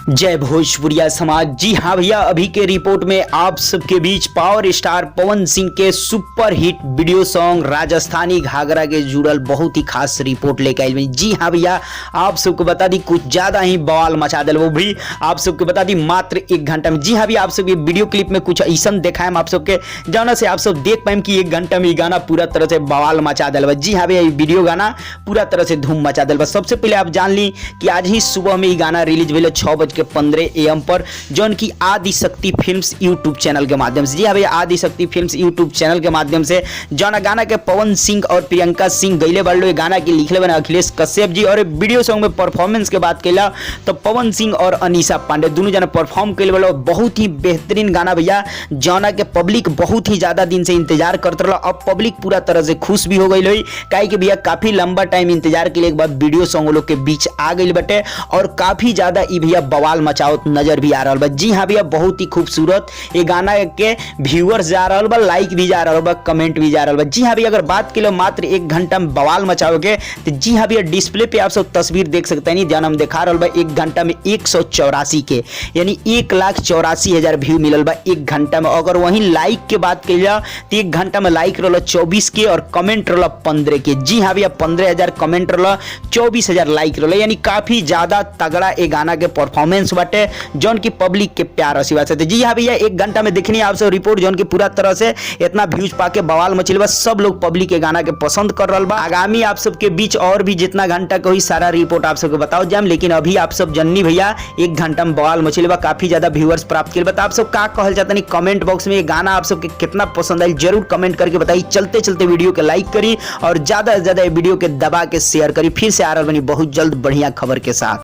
जय भोजपुरिया समाज। जी हाँ भैया, अभी के रिपोर्ट में आप सबके बीच पावर स्टार पवन सिंह के super hit video song Rajasthani घाघरा के जुड़ल बहुत ही खास रिपोर्ट लेके आए। जी हाँ भैया, आप सबको बता दी कुछ ज्यादा ही बवाल मचा दिल, वो भी आप सबको बता दी मात्र 1 घंटा में। जी हाँ भैया, आप सब ये वीडियो क्लिप में कुछ ऐसा दिखाएं आप सबके जाना से आप सब देख पाए कि 1 घंटा में ये गाना पूरा तरह से बवाल मचा दिल। जी हाँ भैया, ये वीडियो गाना पूरा तरह से धूम मचा दिल। सबसे पहले आप जान ली कि आज ही सुबह में ये गाना रिलीज हुए 6:15 AM पर, जौन की आदि शक्ति फिल्म्स यूट्यूब चैनल के माध्यम से। जी हाँ भैया, आदि शक्ति फिल्म्स यूट्यूब चैनल के माध्यम से जौन गाना के पवन सिंह और प्रियंका सिंह गईले बाड़ो, गाना के लिखले बने अखिलेश कश्यप जी। और वीडियो सॉन्ग में परफॉर्मेंस के बात कैला तो पवन सिंह और अनीशा पांडे दोनों जना परफॉर्म कैले बाड़ो। बहुत ही बेहतरीन गाना भैया, जौना के पब्लिक बहुत ही ज्यादा दिन से इंतजार करते रहा। अब पब्लिक पूरा तरह से खुश भी हो गई लोई, काहे कि भैया काफी लंबा टाइम इंतजार के लिए एक बाद वीडियो सॉन्ग लोग के बीच आ गई बटे और काफी ज्यादा ई भैया बवाल मचाओ नजर भी आ रहा बा। जी हाँ भैया, बहुत ही खूबसूरत ये गाना के व्यूअर्स जा रहा बा, लाइक भी जा रहा बा, कमेंट भी जा रहा बा। जी हाँ भैया, अगर बात के लो मात्र 1 घंटा में बवाल मचाओगे तो जी हाँ भैया, डिस्प्ले पे आप सब तस्वीर देख सकते हैं। जन्म दिखा रहा बा 1 घंटा में 184 के, यानी 1,84,000 व्यू मिलल बा 1 घंटा में। अगर वहीं लाइक के बात कही जाए तो 1 घंटा में लाइक रहा 24 के और कमेंट रहा 15 के। जी हाँ भैया, 15,000 कमेंट रहा, 24,000 लाइक रहा, यानी काफी ज्यादा तगड़ा ये गाना के परफॉर्मेंस बाटे जौन की पब्लिक के प्यार आशीर्वाद से। जी हाँ भैया, 1 घंटा में देखनी आप सब रिपोर्ट जौन की पूरा तरह से इतना व्यूज पाके बवाल मचिल बा। सब लोग पब्लिक के गाना के पसंद कर रहा बा। आगामी आप सबके बीच और भी जितना घंटा का हुई सारा रिपोर्ट आप सबको बताओ जाम, लेकिन अभी आप सब जननी भैया 1 घंटा में बवाल मचिल बा, काफी ज्यादा व्यूअर्स प्राप्त किए बा। आप सब का कहल चाहता नहीं कमेंट बॉक्स में ये गाना आप सबके कितना पसंद आई जरूर कमेंट करके बताइए। चलते चलते वीडियो के लाइक करी और ज्यादा से ज्यादा वीडियो के दबा के शेयर करी। फिर से आ रहा बनी बहुत जल्द बढ़िया खबर के साथ।